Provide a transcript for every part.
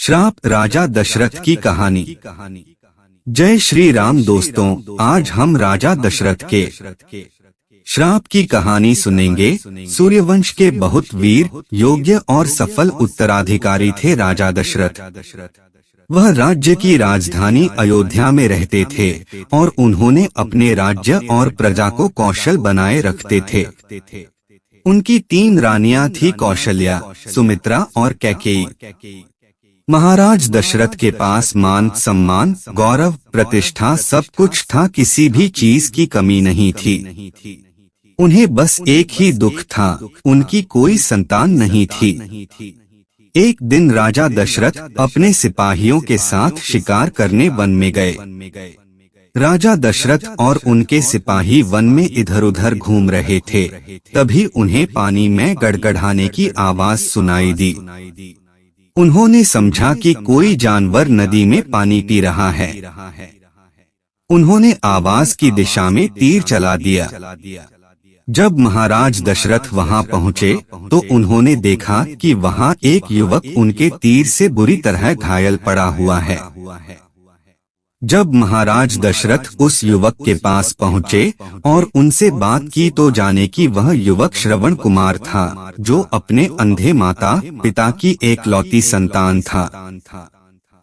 श्राप राजा दशरथ की कहानी। जय श्री राम दोस्तों, आज हम राजा दशरथ के श्राप की कहानी सुनेंगे। सूर्यवंश के बहुत वीर, योग्य और सफल उत्तराधिकारी थे राजा दशरथ। वह राज्य की राजधानी अयोध्या में रहते थे और उन्होंने अपने राज्य और प्रजा को कौशल बनाए रखते थे। उनकी 3 रानियां थी, कौशल्या, सुमित्रा और कैकेयी। महाराज दशरथ के पास मान सम्मान, गौरव, प्रतिष्ठा सब कुछ था, किसी भी चीज की कमी नहीं थी। उन्हें बस एक ही दुख था, उनकी कोई संतान नहीं थी। एक दिन राजा दशरथ अपने सिपाहियों के साथ शिकार करने वन में गए। राजा दशरथ और उनके सिपाही वन में इधर उधर घूम रहे थे, तभी उन्हें पानी में गड़गड़ाने की आवाज सुनाई दी। उन्होंने समझा कि कोई जानवर नदी में पानी पी रहा है। उन्होंने आवाज की दिशा में तीर चला दिया। जब महाराज दशरथ वहां पहुंचे तो उन्होंने देखा कि वहां एक युवक उनके तीर से बुरी तरह घायल पड़ा हुआ है। जब महाराज दशरथ उस युवक के पास पहुंचे और उनसे बात की तो जाने कि वह युवक श्रवण कुमार था, जो अपने अंधे माता पिता की एकलौती संतान था।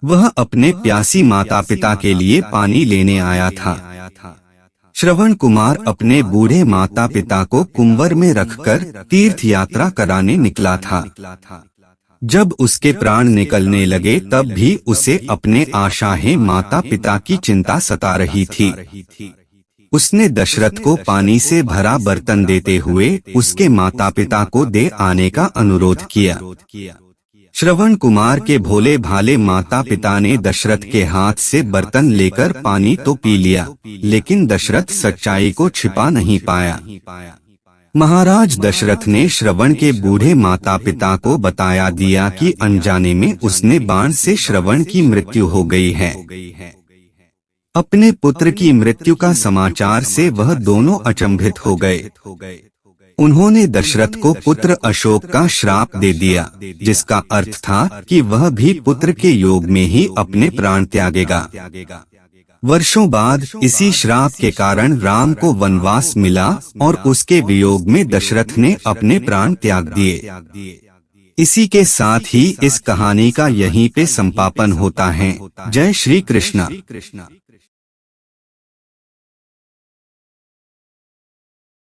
वह अपने प्यासी माता पिता के लिए पानी लेने आया था। श्रवण कुमार अपने बूढ़े माता पिता को कुंवर में रखकर तीर्थ यात्रा कराने निकला था। जब उसके प्राण निकलने लगे तब भी उसे अपने आशाएं माता पिता की चिंता सता रही थी। उसने दशरथ को पानी से भरा बर्तन देते हुए उसके माता पिता को दे आने का अनुरोध किया। श्रवण कुमार के भोले भाले माता पिता ने दशरथ के हाथ से बर्तन लेकर पानी तो पी लिया, लेकिन दशरथ सच्चाई को छिपा नहीं पाया। महाराज दशरथ ने श्रवण के बूढ़े माता पिता को बताया दिया कि अनजाने में उसने बाण से श्रवण की मृत्यु हो गई है। अपने पुत्र की मृत्यु का समाचार से वह दोनों अचंभित हो गए। उन्होंने दशरथ को पुत्र अशोक का श्राप दे दिया, जिसका अर्थ था कि वह भी पुत्र के योग में ही अपने प्राण त्यागेगा। वर्षों बाद इसी श्राप के कारण राम को वनवास मिला और उसके वियोग में दशरथ ने अपने प्राण त्याग दिए। इसी के साथ ही इस कहानी का यहीं पे संपापन होता है। जय श्री कृष्ण।